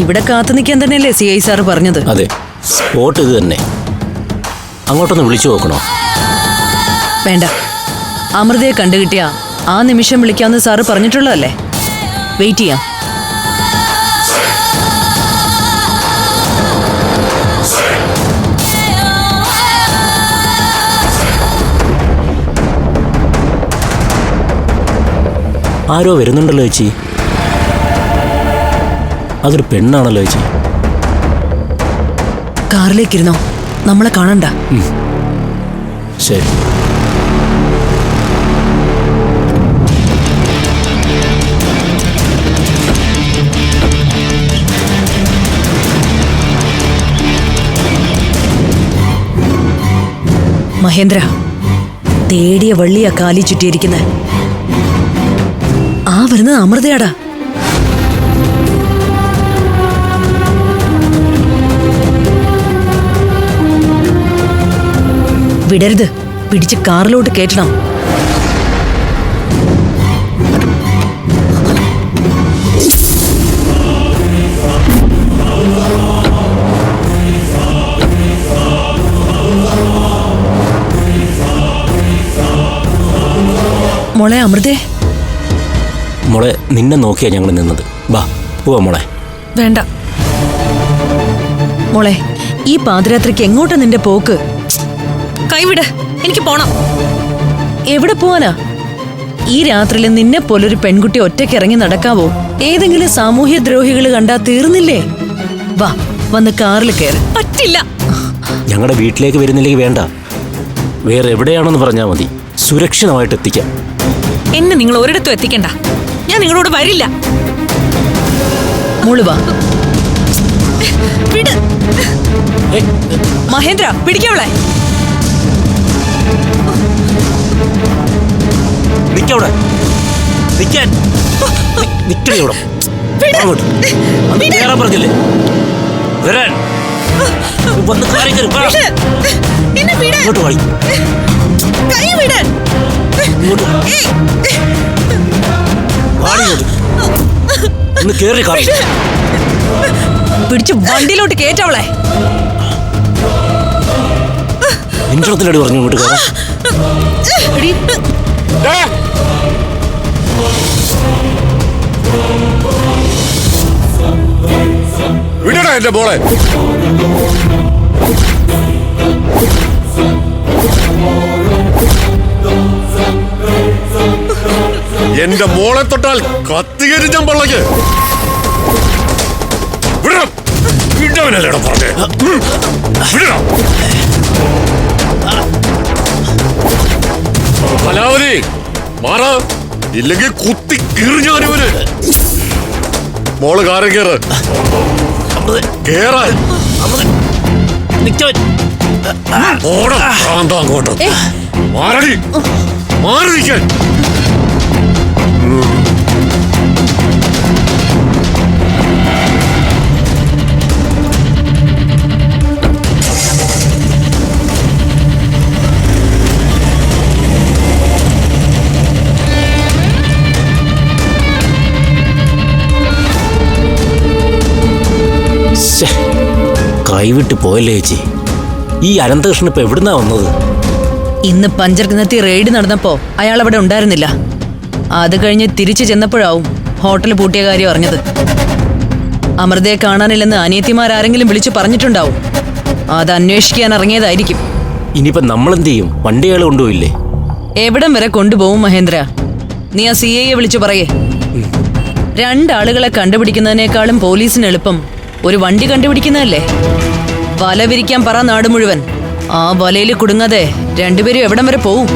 ഇവിടെ കാത്തു നിൽക്കാൻ തന്നെയല്ലേ CI സാറ് പറഞ്ഞത്? അതെ, സ്പോട്ട് ഇത് തന്നെ. അങ്ങോട്ടൊന്ന് വിളിച്ചു നോക്കണോ? വേണ്ട, അമൃതയെ കണ്ടുകിട്ടിയാ ആ നിമിഷം വിളിക്കാമെന്ന് സാറ് പറഞ്ഞിട്ടുള്ളതല്ലേ. വെയിറ്റ് ചെയ്യാം. ആരോ വരുന്നുണ്ടല്ലോ ചേച്ചി. അതൊരു പെണ്ണാണല്ലോ ചേച്ചി. കാറിലേക്കിരുന്നോ, നമ്മളെ കാണണ്ട. ശരി. മഹേന്ദ്ര, തേടിയ വള്ളിയാ കാലി ചുറ്റിയിരിക്കുന്നത്. ആ വരുന്നത് അമൃതയാടാ. വിടരുത്, പിടിച്ച് കാറിലോട്ട് കയറ്റണം. മോളെ അമൃതേ. മോളെ, നിന്നെ നോക്കിയാ ഞങ്ങൾ നിന്നത്. ബാ പോവാ മോളെ. വേണ്ട മോളെ, ഈ പാതിരാത്രിക്ക് എങ്ങോട്ടാ നിന്റെ പോക്ക്? കൈവിട്, എനിക്ക് പോണം. എവിടെ പോവാനാ? ഈ രാത്രിയിൽ നിന്നെ പോലൊരു പെൺകുട്ടി ഒറ്റയ്ക്ക് ഇറങ്ങി നടക്കാവോ? ഏതെങ്കിലും സാമൂഹ്യ ദ്രോഹികൾ കണ്ടാ തീർന്നില്ലേ? വാ, വന്ന് കാറിൽ കയറി. പറ്റില്ല. ഞങ്ങളുടെ വീട്ടിലേക്ക് വരുന്നില്ലെങ്കിൽ വേണ്ട, വേറെ എവിടെയാണെന്ന് പറഞ്ഞാൽ മതി, സുരക്ഷിതമായിട്ട് എത്തിക്കാം. എന്നെ നിങ്ങൾ ഒരിടത്തും എത്തിക്കണ്ട, ഞാൻ നിങ്ങളോട് വരില്ല. മോള് വാ. വിട്. മഹേന്ദ്ര, പിടിക്കവളെ. നിക്കവിടെ, നിക്കാൻ, നിക്കണേ ഇവിടെ. അങ്ങോട്ട് കേറാൻ പറഞ്ഞില്ലേ? വരാൻ. വന്ന് കാറി കയറി. ഇങ്ങോട്ട് വാടി. ഇങ്ങോട്ട് വാടി. ഒന്ന് കേറി കാറി. പിടിച്ച് വണ്ടിയിലോട്ട് കേറ്റവളെ. ഇഞ്ചത്തിലടി പറഞ്ഞു ഇങ്ങോട്ട് കയറാം. വിടടാ എന്റെ മോളെ. എന്റെ മോളെ തൊട്ടാൽ കത്തികരി ഞാൻ പള്ളക്ക് വിടണം. വിടവനല്ലേടാ പറഞ്ഞേ. വിടണം. കലാവതി മാറാ, ഇല്ലെങ്കിൽ കുത്തി കീറിഞ്ഞാനിവന്. മോള് കാരം കേറ്. കേറാൻ അങ്ങോട്ട് മാറടി, മാറി നിൽക്കാൻ. കൈവിട്ട് പോയല്ലേ ചേച്ചി. ഈ അനന്തകൃഷ്ണൻ ഇപ്പൊ എവിടുന്നാ വന്നത്? ഇന്ന് പഞ്ചർക്കിനത്തി റെയ്ഡ് നടന്നപ്പോ അയാൾ അവിടെ ഉണ്ടായിരുന്നില്ല. അത് കഴിഞ്ഞ് തിരിച്ചു ചെന്നപ്പോഴാവും ഹോട്ടൽ പൂട്ടിയ കാര്യം അറിഞ്ഞത്. അമൃതയെ കാണാനില്ലെന്ന് അനിയത്തിമാരാരെങ്കിലും വിളിച്ചു പറഞ്ഞിട്ടുണ്ടാവും. അത് അന്വേഷിക്കാൻ ഇറങ്ങിയതായിരിക്കും. ഇനിയിപ്പോ നമ്മളെന്ത് ചെയ്യും? വണ്ടികൾ കൊണ്ടുപോയില്ലേ? എവിടം വരെ കൊണ്ടുപോകും മഹേന്ദ്ര? നീ ആ CIയെ വിളിച്ചു പറയേ. രണ്ടാളുകളെ കണ്ടുപിടിക്കുന്നതിനേക്കാളും പോലീസിന് എളുപ്പം ഒരു വണ്ടി കണ്ടുപിടിക്കുന്നതല്ലേ. വല വിരിക്കാൻ പറ നാട് മുഴുവൻ. ആ വലയിൽ കുടുങ്ങാതെ രണ്ടുപേരും എവിടം വരെ പോവും?